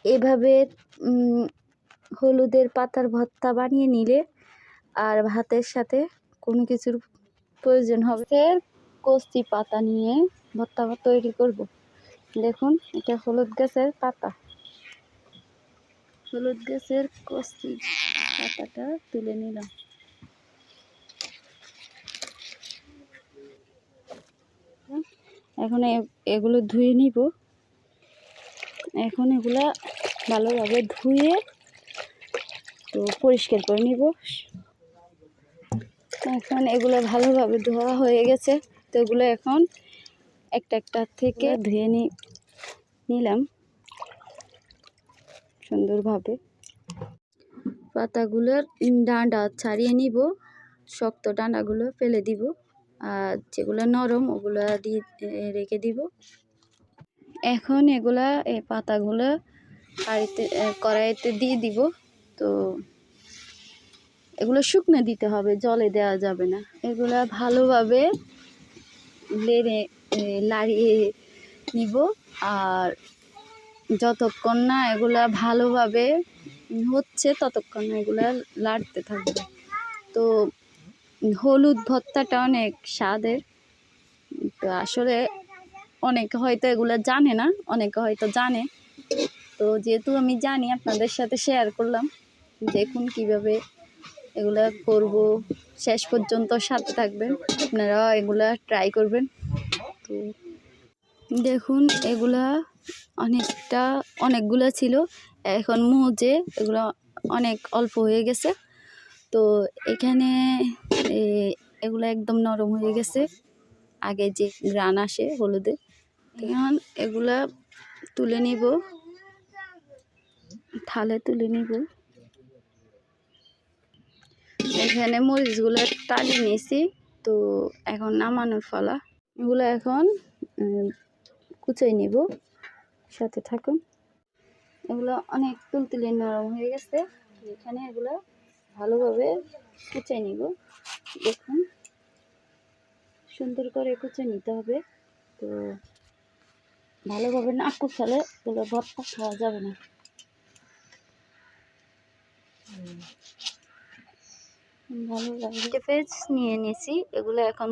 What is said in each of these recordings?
এভাবে হলুদের পাতার ভর্তা বানিয়ে নিলে আর ভাতের সাথে কোনো কিছুর প্রয়োজন হবে। কচি পাতা নিয়ে ভর্তা তৈরি করব। দেখুন, এটা হলুদ গাছের পাতা। হলুদ গাছের কচি পাতাটা তুলে নিলাম। এখন এগুলো ধুয়ে নিব। এখন এগুলা ভালোভাবে ধুয়ে তো পরিষ্কার করে নিব। এখন এগুলো ভালোভাবে ধোয়া হয়ে গেছে, তো এগুলো এখন একটা একটা থেকে ধুয়ে নিলাম সুন্দরভাবে। পাতাগুলোর ডাঁটা ছাড়িয়ে নিব, শক্ত ডাঁটাগুলো ফেলে দিব, আর যেগুলো নরম ওগুলো দিয়ে রেখে দিব। এখন এগুলা এই পাতাগুলো কড়াইতে দিয়ে দিব। তো এগুলো শুকনো দিতে হবে, জলে দেওয়া যাবে না। এগুলা ভালোভাবে লাড়িয়ে নিব, আর যতক্ষণ না এগুলা ভালোভাবে হচ্ছে ততক্ষণ এগুলা লাড়তে থাকবে। তো হলুদ ভর্তাটা অনেক স্বাদের। তো আসলে অনেকে হয়তো এগুলো জানে না, অনেকে হয়তো জানে। তো যেহেতু আমি জানি, আপনাদের সাথে শেয়ার করলাম। দেখুন কিভাবে এগুলা করব, শেষ পর্যন্ত সাথে থাকবেন, আপনারা এগুলা ট্রাই করবেন। তো দেখুন, এগুলা অনেকগুলো ছিল, এখন মুহূর্তে এগুলো অনেক অল্প হয়ে গেছে। তো এখানে এগুলো একদম নরম হয়ে গেছে, আগে যে গ্রান আসে হলুদে। এখন এগুলা তুলে নিব, থালে তুলে নিব। এখানে মরিচগুলো টালি নিয়েছি, তো এখন নামানোর ফলা। এগুলো এখন কুচাই নিব, সাথে থাকুন। এগুলো অনেক তুলতুলে নরম হয়ে গেছে। এখানে এগুলো ভালোভাবে কুচাই নিব। দেখুন, সুন্দর করে কুচে নিতে হবে। তো ভালোভাবে না কুচালে এগুলো ভর্তা খাওয়া যাবে না। ভালোভাবে পেঁয়াজ নিয়ে নিয়েছি, এগুলো এখন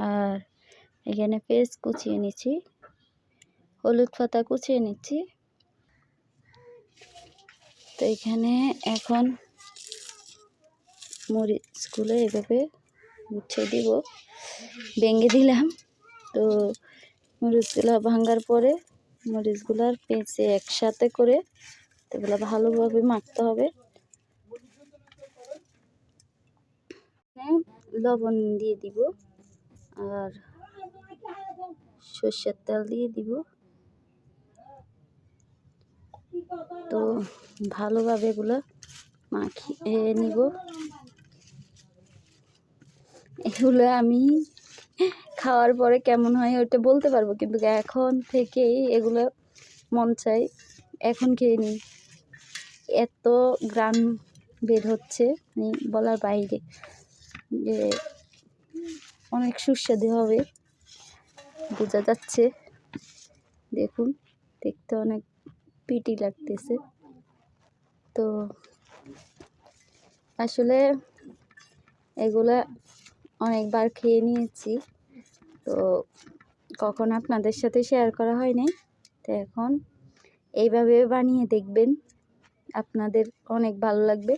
আর এখানে পেঁয়াজ কুচিয়ে নিচ্ছি, হলুদ পাতা কুচিয়ে নিচ্ছি। তো এখানে এখন মরিচগুলো এভাবে গুছিয়ে দিব, ভেঙে দিলাম। তো মরিচগুলো ভাঙার পরে মরিচগুলার পেঁচে একসাথে করে এগুলো ভালোভাবে মাখতে হবে। লবণ দিয়ে দিব, আর সর্ষের তেল দিয়ে দিব। তো ভালোভাবে এগুলো মাখিয়ে নিব। এগুলো আমি খাওয়ার পরে কেমন হয় ওটা বলতে পারবো, কিন্তু এখন থেকেই এগুলো মন চাই এখন খেয়ে নিই। এত গ্রাম বের হচ্ছে, বলার বাইরে, যে অনেক সুস্বাদু হবে বোঝা যাচ্ছে। দেখুন, দেখতে অনেক পিটি লাগতেছে। তো আসলে এগুলা অনেকবার খেয়ে নিয়েছি, তো কখন আপনাদের সাথে শেয়ার করা হয়নি। তো এখন এইভাবে বানিয়ে দেখবেন, আপনাদের অনেক ভালো লাগবে।